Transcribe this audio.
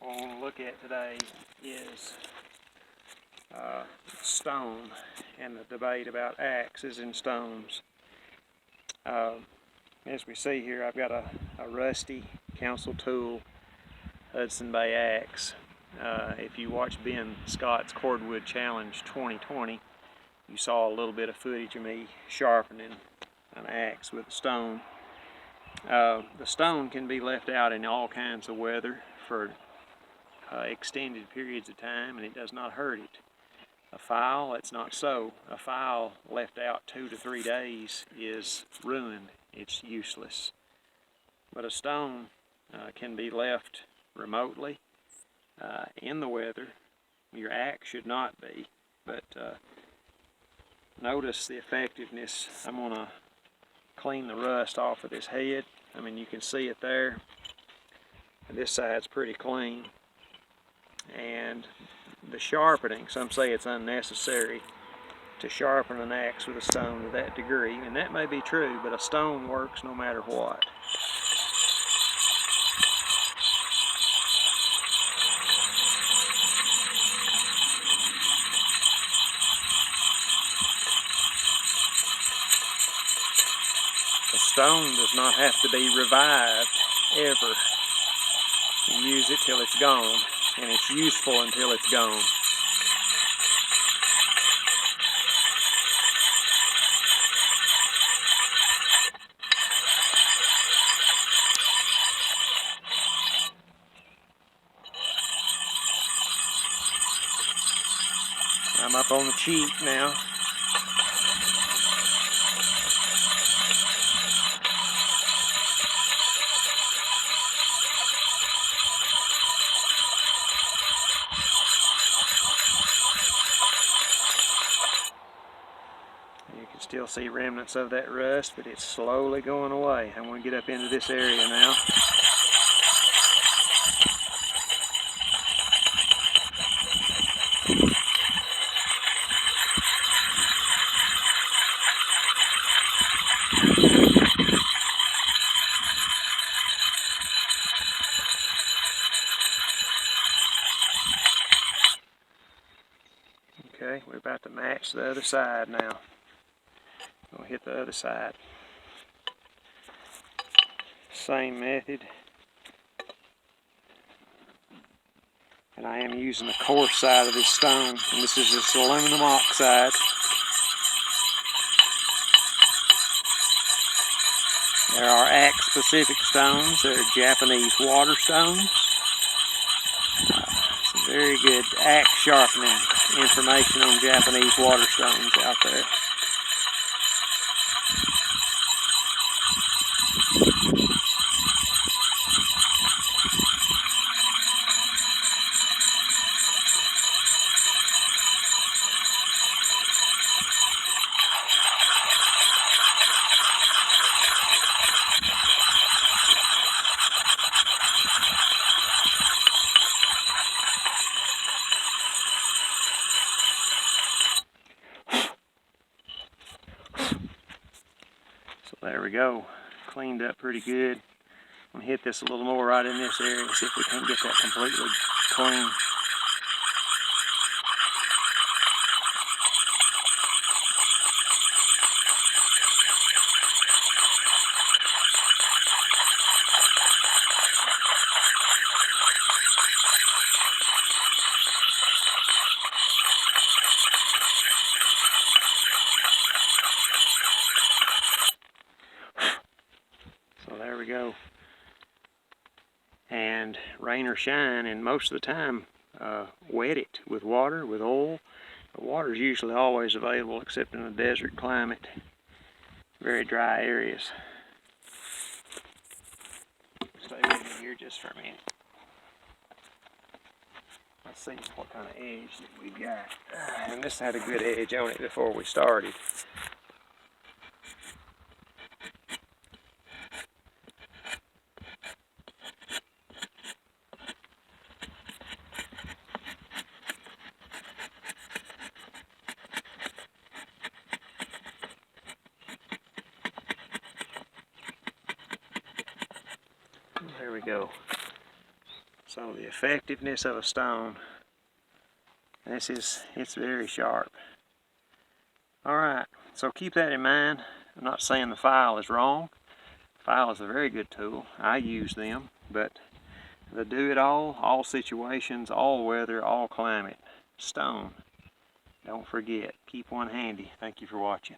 what I want to look at today is stone and the debate about axes and stones. As we see here, I've got a rusty Council Tool Hudson Bay axe. If you watch Ben Scott's Cordwood Challenge 2020, you saw a little bit of footage of me sharpening an axe with a stone. The stone can be left out in all kinds of weather for extended periods of time, and it does not hurt it. A file, it's not so. A file left out 2 to 3 days is ruined. It's useless. But a stone can be left remotely in the weather. Your axe should not be, but notice the effectiveness. I'm going to clean the rust off of this head. I mean, you can see it there. And this side's pretty clean. And the sharpening, some say it's unnecessary to sharpen an axe with a stone to that degree, and that may be true, but a stone works no matter what. A stone does not have to be revived ever. You use it till it's gone, and it's useful until it's gone. I'm up on the cheek now. You can still see remnants of that rust, but it's slowly going away. I'm going to get up into this area now. Okay, we're about to match the other side now. We'll hit the other side. Same method. And I am using the coarse side of this stone. And this is just aluminum oxide. There are axe-specific stones. There are Japanese water stones. Some very good axe sharpening information on Japanese water stones out there. There we go, cleaned up pretty good. I'm going to hit this a little more right in this area, see if we can't get that completely clean. So there we go. And rain or shine, and most of the time wet it with water, with oil. The water is usually always available except in a desert climate, very dry areas. Stay with me here just for a minute. Let's see what kind of edge that we got. And this had a good edge on it before we started. There we go. So the effectiveness of a stone, it's very sharp. Alright, so keep that in mind. I'm not saying the file is wrong. The file is a very good tool. I use them, but the do-it-all, all situations, all weather, all climate, stone. Don't forget, keep one handy. Thank you for watching.